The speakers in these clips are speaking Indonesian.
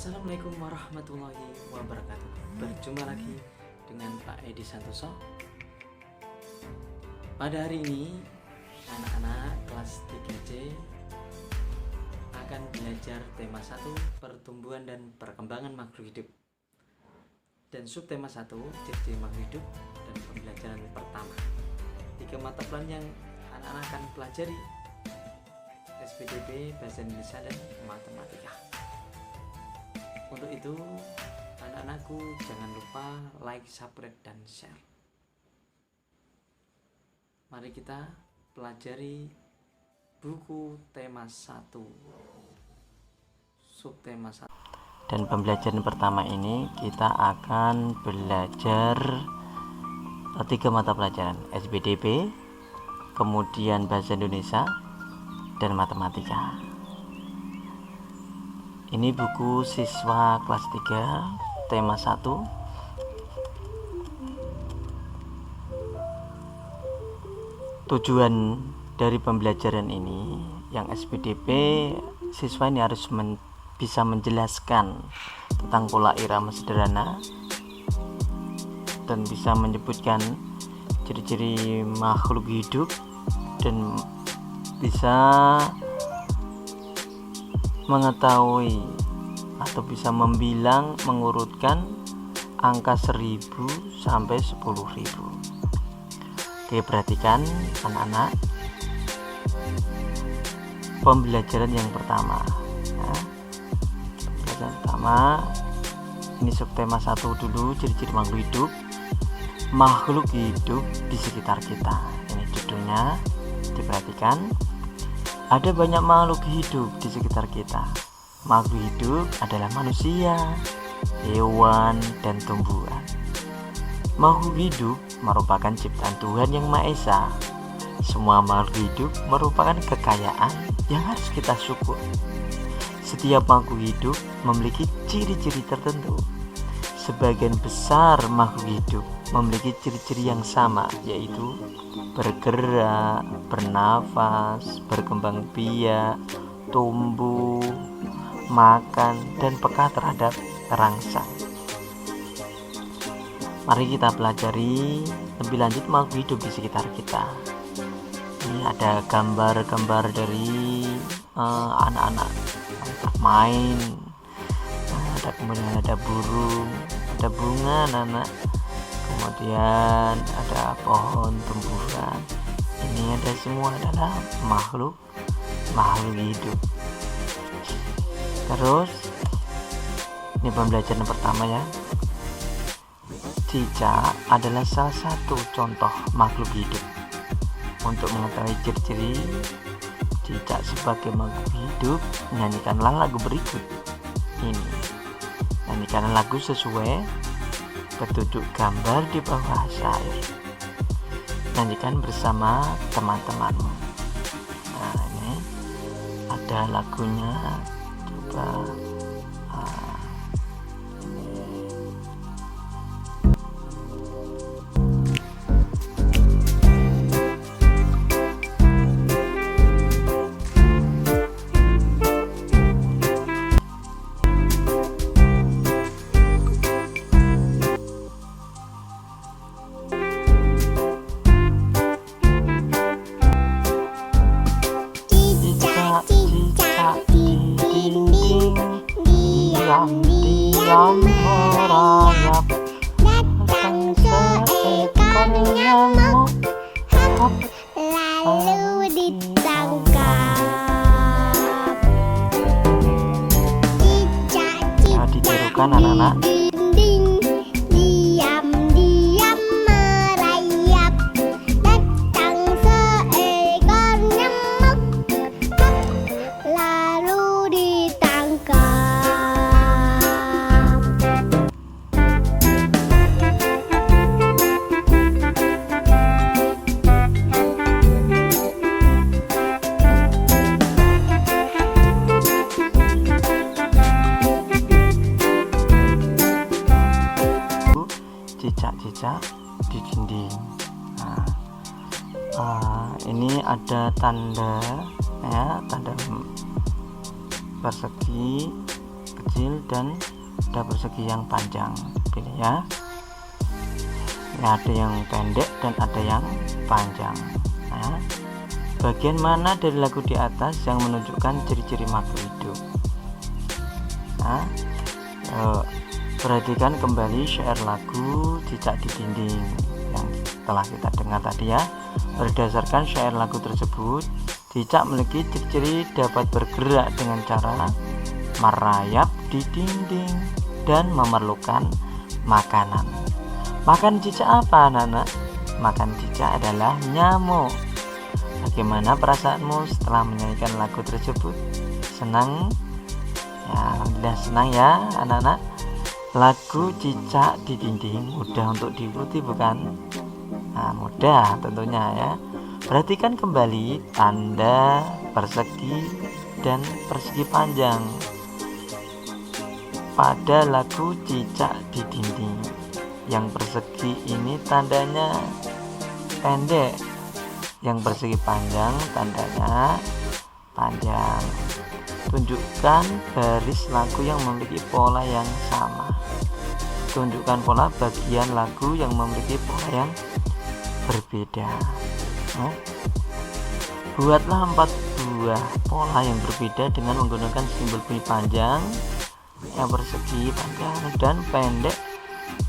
Assalamualaikum warahmatullahi wabarakatuh. Berjumpa lagi dengan Pak Edi Santoso. Pada hari ini anak-anak kelas 3C akan belajar tema 1 pertumbuhan dan perkembangan makhluk hidup, dan subtema 1 ciri-ciri makhluk hidup, dan pembelajaran pertama. 3 mata pelajaran yang anak-anak akan pelajari: SPDP, Bahasa Indonesia, dan Matematika. Untuk itu, anak-anakku jangan lupa like, subscribe, dan share. Mari kita pelajari buku tema 1, subtema 1. Dan pembelajaran pertama ini kita akan belajar 3 mata pelajaran: SPDP, kemudian Bahasa Indonesia, dan Matematika. Ini buku siswa kelas 3 tema 1. Tujuan dari pembelajaran ini, yang SPDP, siswa ini harus bisa menjelaskan tentang pola irama sederhana dan bisa menyebutkan ciri-ciri makhluk hidup, dan bisa mengetahui atau bisa membilang, mengurutkan angka 1000 sampai 10.000. Oke, perhatikan anak-anak pembelajaran yang pertama. Pembelajaran pertama ini subtema 1 dulu, ciri-ciri makhluk hidup. Makhluk hidup di sekitar kita. Ini judulnya, diperhatikan. Ada banyak makhluk hidup di sekitar kita. Makhluk hidup adalah manusia, hewan, dan tumbuhan. Makhluk hidup merupakan ciptaan Tuhan Yang Maha Esa. Semua makhluk hidup merupakan kekayaan yang harus kita syukur. Setiap makhluk hidup memiliki ciri-ciri tertentu. Sebagian besar makhluk hidup memiliki ciri-ciri yang sama, yaitu bergerak, bernafas, berkembang biak, tumbuh, makan, dan peka terhadap terangsang. Mari kita pelajari lebih lanjut makhluk hidup di sekitar kita. Ini ada gambar-gambar dari anak-anak bermain. Kemudian ada burung, ada bunga anak-anak, kemudian ada pohon tumbuhan. Ini ada semua adalah makhluk hidup. Terus ini pembelajaran pertama ya. Cicak adalah salah satu contoh makhluk hidup. Untuk mengetahui ciri-ciri cicak sebagai makhluk hidup, nyanyikanlah lagu berikut ini. Nyanyikan lagu sesuai petunjuk gambar di bawah syair. Nyanyikan bersama teman-temanmu. Nah, ini ada lagunya. Coba diam-diam merayap, datang seekor nyamuk, lalu ditangkap. Ya, ditirukan anak-anak. Diam-diam merayap, datang seekor nyamuk, lalu ditangkap. Cicak-cicak di dinding. Ini ada tanda ya, tanda persegi kecil dan ada persegi yang panjang. Pilih ya. Ada yang pendek dan ada yang panjang. Nah, bagian mana dari lagu di atas yang menunjukkan ciri-ciri makhluk hidup? Nah, perhatikan kembali syair lagu Cicak di Dinding yang telah kita dengar tadi ya. Berdasarkan syair lagu tersebut, cicak memiliki ciri-ciri dapat bergerak dengan cara merayap di dinding dan memerlukan makanan. Makan cicak apa, anak-anak? Makan cicak adalah nyamuk. Bagaimana perasaanmu setelah menyanyikan lagu tersebut? Senang? Ya, alhamdulillah senang ya, anak-anak. Lagu Cicak di Dinding mudah untuk diikuti, bukan? Nah, mudah tentunya ya. Perhatikan kembali tanda persegi dan persegi panjang pada lagu Cicak di Dinding. Yang persegi ini tandanya pendek, yang persegi panjang tandanya panjang. Tunjukkan baris lagu yang memiliki pola yang sama. Tunjukkan pola bagian lagu yang memiliki pola yang berbeda. Buatlah 4 buah pola yang berbeda dengan menggunakan simbol bunyi panjang. Yang persegi panjang dan pendek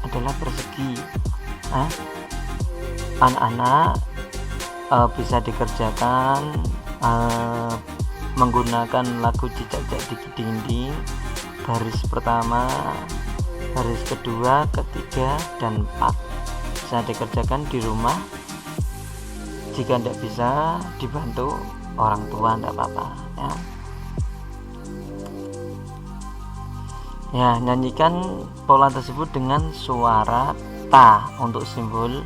adalah persegi. Anak-anak bisa dikerjakan menggunakan lagu Cicak di Dinding. Baris pertama, baris kedua, ketiga, dan 4 bisa dikerjakan di rumah. Jika tidak bisa dibantu orang tua, tidak apa-apa ya. Ya, nyanyikan pola tersebut dengan suara ta untuk simbol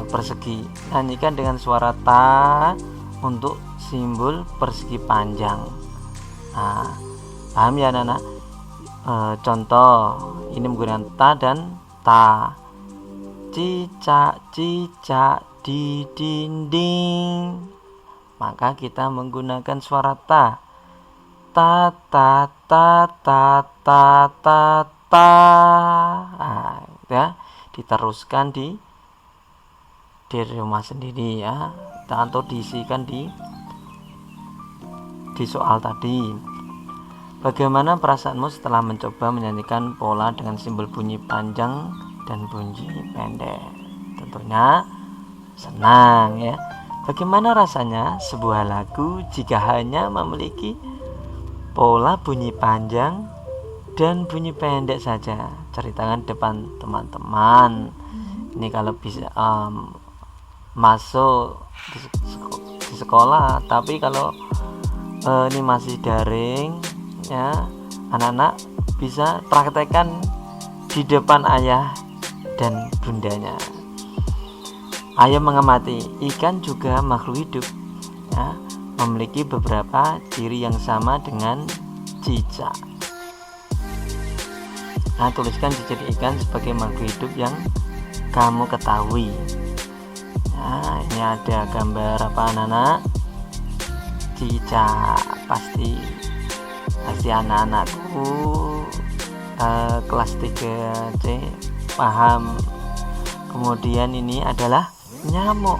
persegi. Nyanyikan dengan suara ta untuk simbol persegi panjang. Paham ya anak-anak? Contoh ini menggunakan ta dan ta. Cicak di dinding. Maka kita menggunakan suara ta. Ta ta ta ta ta ta ta. Ya, diteruskan di rumah sendiri ya, atau diisikan di soal tadi. Bagaimana perasaanmu setelah mencoba menyanyikan pola dengan simbol bunyi panjang dan bunyi pendek? Tentunya senang ya. Bagaimana rasanya sebuah lagu jika hanya memiliki pola bunyi panjang dan bunyi pendek saja? Ceritakan depan teman-teman. Ini kalau bisa masuk di sekolah, tapi kalau ini masih daring ya, anak-anak bisa praktekkan di depan ayah dan bundanya. Ayo mengamati, ikan juga makhluk hidup ya, memiliki beberapa ciri yang sama dengan cicak. Nah, tuliskan ciri ikan sebagai makhluk hidup yang kamu ketahui. Nah, ini ada gambar apa anak-anak? Cicak. Pasti anak-anakku kelas 3C paham. Kemudian ini adalah nyamuk.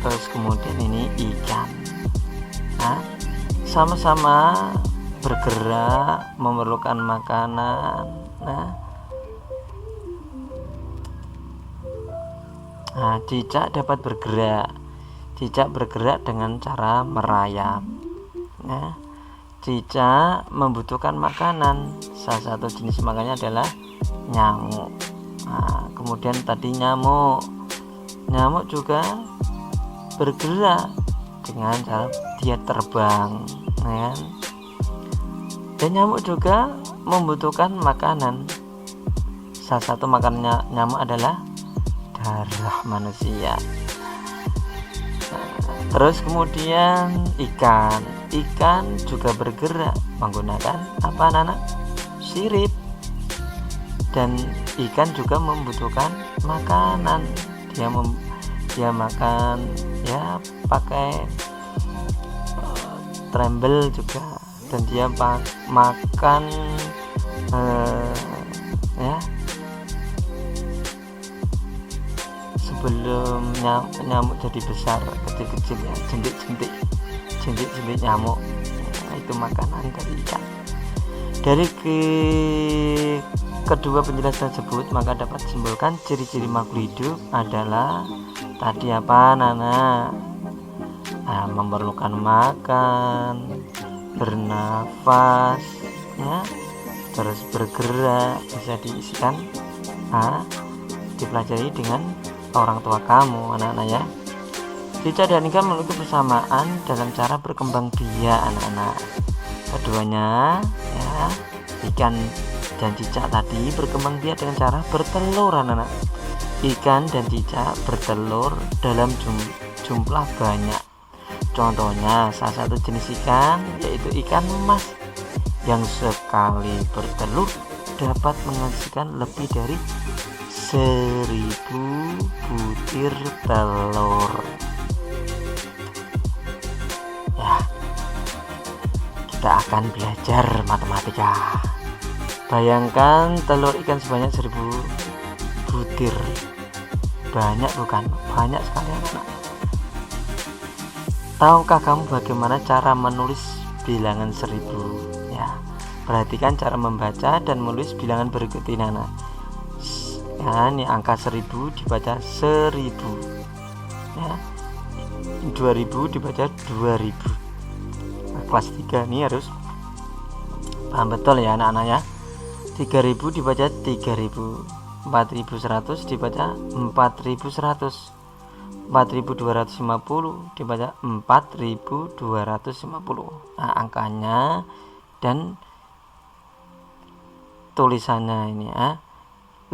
Terus kemudian ini ikan. Nah, sama-sama bergerak, memerlukan makanan. Nah, cicak dapat bergerak. Cicak bergerak dengan cara merayap. Nah, cicak membutuhkan makanan. Salah satu jenis makannya adalah nyamuk. Nah, kemudian tadi nyamuk juga bergerak dengan cara dia terbang, ya. Dan nyamuk juga membutuhkan makanan. Salah satu makanannya nyamuk adalah darah manusia. Terus kemudian ikan juga bergerak menggunakan apa anak-anak? Sirip. Dan ikan juga membutuhkan makanan. Dia makan ya pakai trembel juga dan dia makan ya sebelum nyamuk jadi besar, kecil-kecil ya, jentik nyamuk. Itu makanan dari ikan. Dari kedua penjelasan tersebut, maka dapat disimpulkan ciri-ciri makhluk hidup adalah tadi apa, Nana? Memerlukan makan, bernafas, ya, terus bergerak, bisa diisikan, dipelajari dengan orang tua kamu, anak-anak ya. Cicak dan ikan memiliki persamaan dalam cara berkembang biak, anak-anak. Keduanya ya, ikan dan cicak tadi berkembang biak dengan cara bertelur, anak-anak. Ikan dan cicak bertelur dalam jumlah banyak. Contohnya salah satu jenis ikan yaitu ikan emas yang sekali bertelur dapat menghasilkan lebih dari 1000 butir telur. Ya, kita akan belajar matematika. Bayangkan telur ikan sebanyak 1000 butir. Banyak bukan? Banyak sekali, anak-anak. Tahukah kamu bagaimana cara menulis bilangan 1000? Ya, perhatikan cara membaca dan menulis bilangan berikut ini, anak. Ya, ini angka 1000 dibaca 1000. Ya, 2000 dibaca 2000. Nah, kelas 3 ini harus paham betul ya, anak-anak ya. 3000 dibaca 3000. 4100 dibaca 4100. 4250 dibaca 4250. Nah, angkanya dan tulisannya ini ya.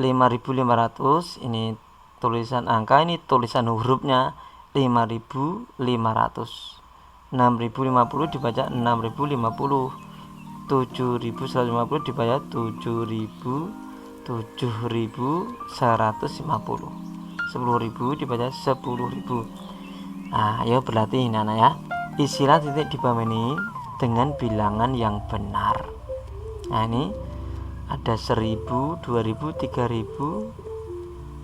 5500 ini tulisan angka, ini tulisan hurufnya 5500. 6050 dibaca 6050. 7150 dibaca 7150. 10.000 dibaca 10.000. Nah, ayo berlatih anak ya. Isilah titik di bawah ini dengan bilangan yang benar. Nah, ini ada 1000, 2000, 3000.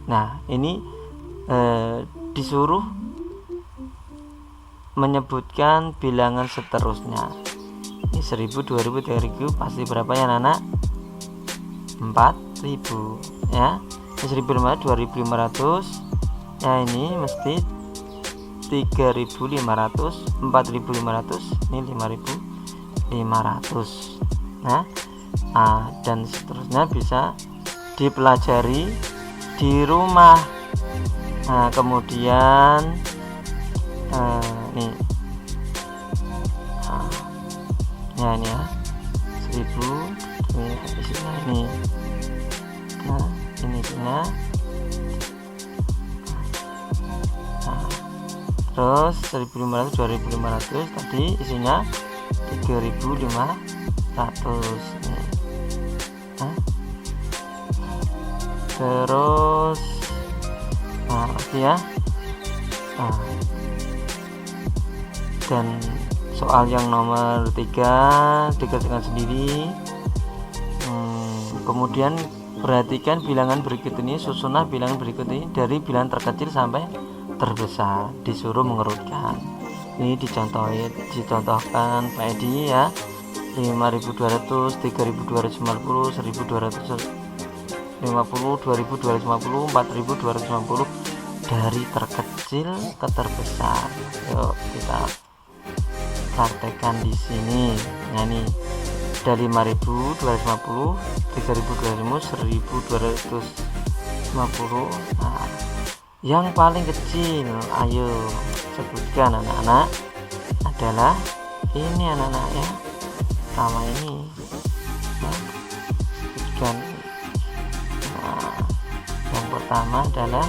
Nah, ini disuruh menyebutkan bilangan seterusnya. Ini 1000, 2000, 3000 pasti berapa ya, anak? 4000 ya. 1500, 2500 ya, ini mesti 3500, 4500, ini 5500. Nah, dan seterusnya bisa dipelajari di rumah. Nah, kemudian nih ya, ini ya 1000 isinya ini. Nah, ini isinya. Terus 1500, 2500 tadi isinya 3500 ini. Terus lagi ya. Dan soal yang nomor 3 dikerjakan sendiri. Kemudian perhatikan bilangan berikut ini, susunlah bilangan berikut ini dari bilangan terkecil sampai terbesar, disuruh mengurutkan. Ini dicontohkan Pak Edi ya. 5200, 3250, 1250, 2250, 4250 dari terkecil ke terbesar. Yuk kita praktekkan di sini. Nah, ini ada 5250, 3250, 1250. Nah, yang paling kecil, ayo sebutkan anak-anak, adalah ini anak-anak ya, sama ini ya, sebutkan. Nah, yang pertama adalah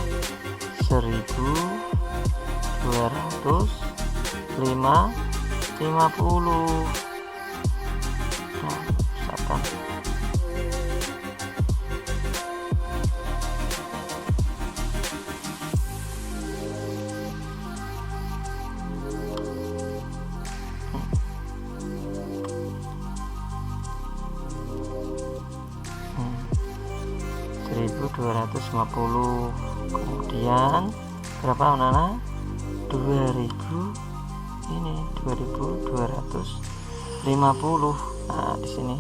1250. Nah, misalkan 3250. Kemudian berapa anak-anak? 2000 ini 2250. Nah, di sini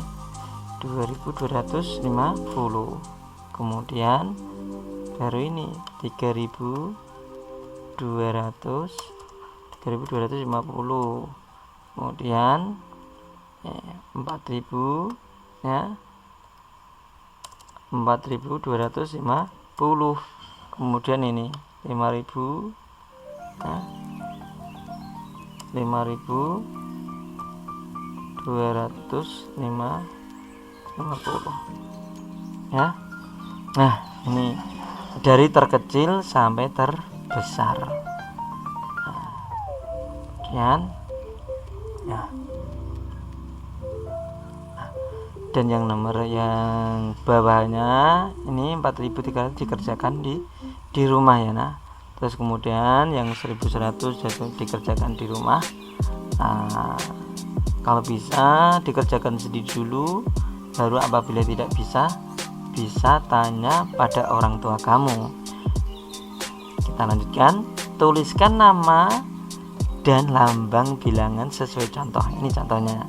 2250. Kemudian baru ini 3250. Kemudian 4000 ya, 4250. Kemudian ini 5000 ya, 5250 ya. Nah, ini dari terkecil sampai terbesar. Nah, ya. Dan yang nomor yang bawahnya ini 4300 dikerjakan di rumah ya. Nah, terus kemudian yang 1100 dikerjakan di rumah. Nah, kalau bisa dikerjakan sendiri dulu, baru apabila tidak bisa tanya pada orang tua kamu. Kita lanjutkan. Tuliskan nama dan lambang bilangan sesuai contoh. Ini contohnya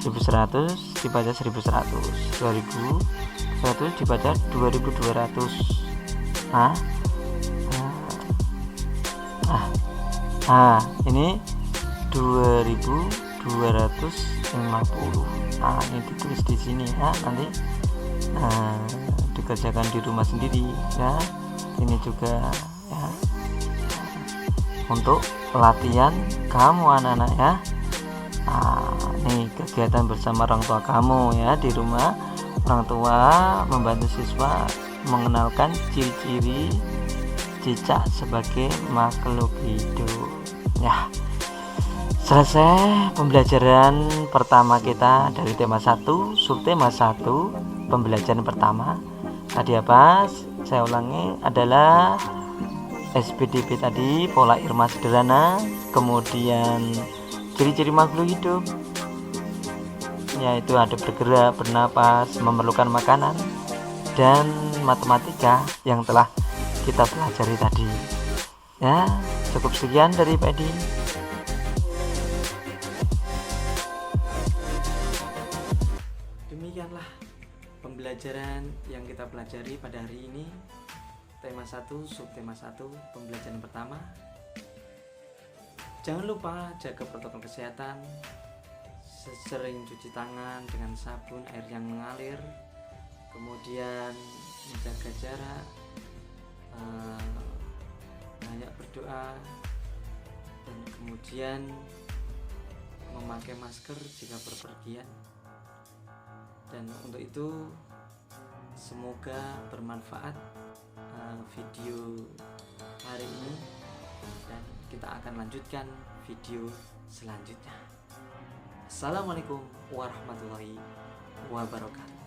1100 dibaca 1100, 2100 dibaca 2200. Ini 2250. Nah, ini ditulis di sini ya, nanti dikerjakan di rumah sendiri ya. Ini juga ya untuk latihan kamu anak-anak ya. Nih kegiatan bersama orang tua kamu ya di rumah. Orang tua membantu siswa mengenalkan ciri-ciri cicak sebagai makhluk hidup ya. Selesai pembelajaran pertama kita dari tema 1, subtema 1, pembelajaran pertama. Tadi apa? Saya ulangi, adalah SPDP tadi, pola irama sederhana, kemudian ciri-ciri makhluk hidup, yaitu ada bergerak, bernapas, memerlukan makanan, dan matematika yang telah kita pelajari tadi. Ya, cukup sekian dari Pedi. Demikianlah pembelajaran yang kita pelajari pada hari ini. Tema 1, subtema 1, pembelajaran pertama. Jangan lupa jaga protokol kesehatan, sering cuci tangan dengan sabun air yang mengalir, kemudian menjaga jarak, banyak berdoa, dan kemudian memakai masker jika berpergian. Dan untuk itu semoga bermanfaat video hari ini, dan kita akan lanjutkan video selanjutnya. Assalamualaikum warahmatullahi wabarakatuh.